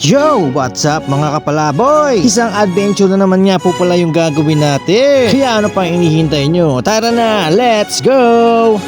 Yo! What's up mga kapalaboy? Isang adventure na naman nga po pala yung gagawin natin. Kaya ano pang inihintay nyo? Tara na! Let's go!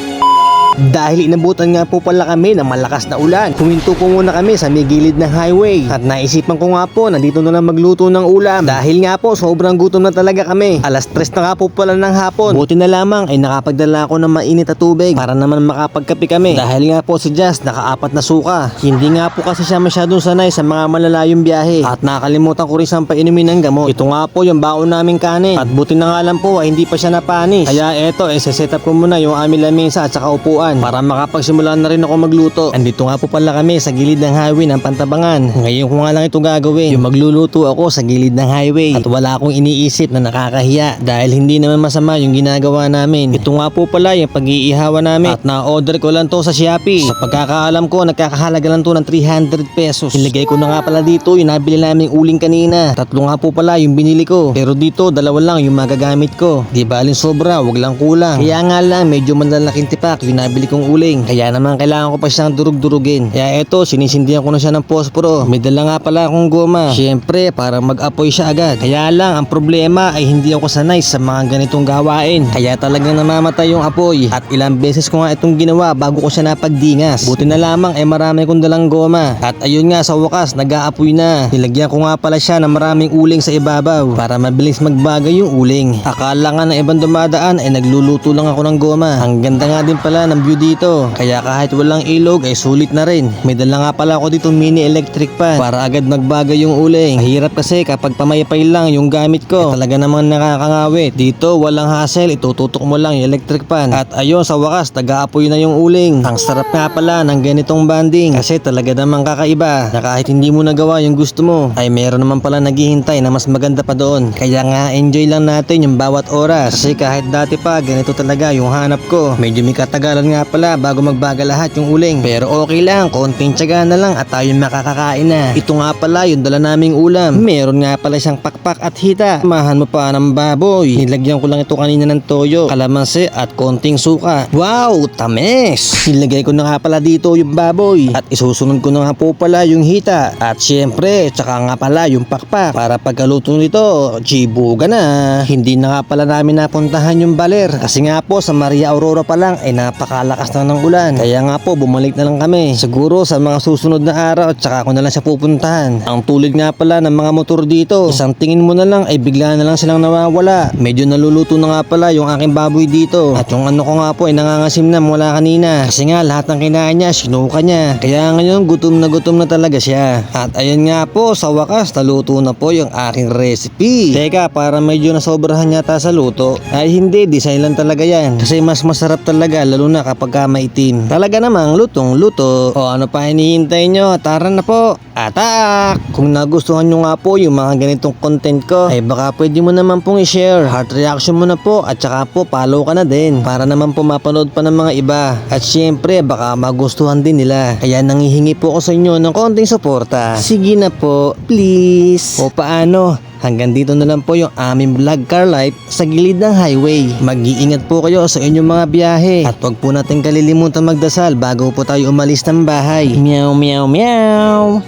Dahil inabutan nga po pala kami ng malakas na ulan, huminto po muna kami sa may gilid ng highway. At naisipan ko nga po na dito na lang magluto ng ulam. Dahil nga po sobrang gutom na talaga kami. Alas 3 na nga po pala ng hapon. Buti na lamang ay nakapagdala ako ng mainit na tubig para naman makapagkape kami. Dahil nga po si Jazz nakaapat na suka. Hindi nga po kasi siya masyadong sanay sa mga malalayong biyahe. At nakalimutan ko rin siyang painumin ng gamot. Ito nga po yung baon naming kanin. At buti na nga lang po ay hindi pa siya napanis. Kaya eto set up ko muna yung aming lamesa at saka upuan para makapagsimula na rin ako magluto. Andito nga po pala kami sa gilid ng highway ng Pantabangan. Ngayon ko nga lang ito gagawin. Yung magluluto ako sa gilid ng highway. At wala akong iniisip na nakakahiya dahil hindi naman masama yung ginagawa namin. Ito nga po pala yung pag-iihawa namin. At na-order ko lang to sa Shopee. Sa pagkakaalam ko nagkakahalaga lang to ng 300 pesos. Ilagay ko na nga pala dito yung nabili naming uling kanina. Tatlo nga po pala yung binili ko. Pero dito dalawa lang yung magagamit ko. Di baling sobra, wag lang kulang. Kaya nga lang medyo malalaking tipak yung nabili kong uling. Kaya naman kailangan ko pa siyang durug-durugin. Kaya eto, sinisindihan ko na siya ng posporo. May dala nga pala akong goma. Siyempre, para mag-apoy siya agad. Kaya lang, ang problema ay hindi ako sanay sa mga ganitong gawain. Kaya talagang namamatay yung apoy. At ilang beses ko nga itong ginawa bago ko siya napagdingas. Buti na lamang ay marami kong dalang goma. At ayun nga sa wakas, nag-aapoy na. Nilagyan ko nga pala siya ng maraming uling sa ibabaw para mabilis magbagay yung uling. Akala nga ng ibang dumadaan ay nagluluto lang ako ng goma. Ang ganda nga din pala ng view dito. Kaya kahit walang ilog ay sulit na rin. May dala nga pala ako dito mini electric pan para agad magbagay yung uling. Mahirap kasi kapag pamaypay lang yung gamit ko. Talaga namang nakakangawit. Dito walang hassle, itututok mo lang yung electric pan. At ayun sa wakas nag-aapoy na yung uling. Ang sarap nga pala ng ganitong banding kasi talaga namang kakaiba na kahit hindi mo nagawa yung gusto mo ay meron naman pala naghihintay na mas maganda pa doon. Kaya nga enjoy lang natin yung bawat oras kasi kahit dati pa ganito talaga yung hanap ko. Medyo may katagalan nga pala bago magbaga lahat yung uling. Pero okay lang, konting tiyaga na lang at tayo makakakain na. Ito nga pala yung dala naming ulam. Meron nga pala siyang pakpak at hita. Mahan mo pa ng baboy. Nilagyan ko lang ito kanina ng toyo, kalamansi at konting suka. Wow, tamis! Nilagay ko na nga pala dito yung baboy at isusunod ko na nga po pala yung hita. At syempre, tsaka nga pala yung pakpak para pagkaluto nito, chibuga na. Hindi na nga pala namin napuntahan yung baler kasi nga po sa Maria Aurora pa lang ay napakalakas na ng ulan. Kaya nga po bumalik na lang kami. Siguro sa mga susunod na araw at saka ko na lang siya pupuntahan. Ang tulad nga pala ng mga motor dito, isang tingin mo na lang ay bigla na lang silang nawawala. Medyo naluluto na nga pala yung aking baboy dito. At yung ano ko nga po ay nangangasim na mula kanina. Kasi nga lahat ng kinain niya, sinuka niya. Kaya ngayon gutom na talaga siya. At ayun nga po, sa wakas naluto na po yung aking recipe. Teka, para medyo nasobrahan yata sa luto. Ay hindi, design lang talaga yan. Kasi mas masarap talaga lalo na kapag maitim. Talaga namang lutong luto. O ano pa hinihintay nyo? Tara na po. Atak! Kung nagustuhan nyo nga po yung mga ganitong content ko, ay baka pwede mo naman pong i-share. Heart reaction mo na po at saka po follow ka na din para naman po mapanood pa ng mga iba. At syempre baka magustuhan din nila. Kaya nangihingi po ako sa inyo ng konting suporta. Sige na po, please. O paano? Hanggang dito na lang po yung aming vlog car life sa gilid ng highway. Mag-iingat po kayo sa inyong mga biyahe. At huwag po natin kalilimutan magdasal bago po tayo umalis ng bahay. Meow meow meow.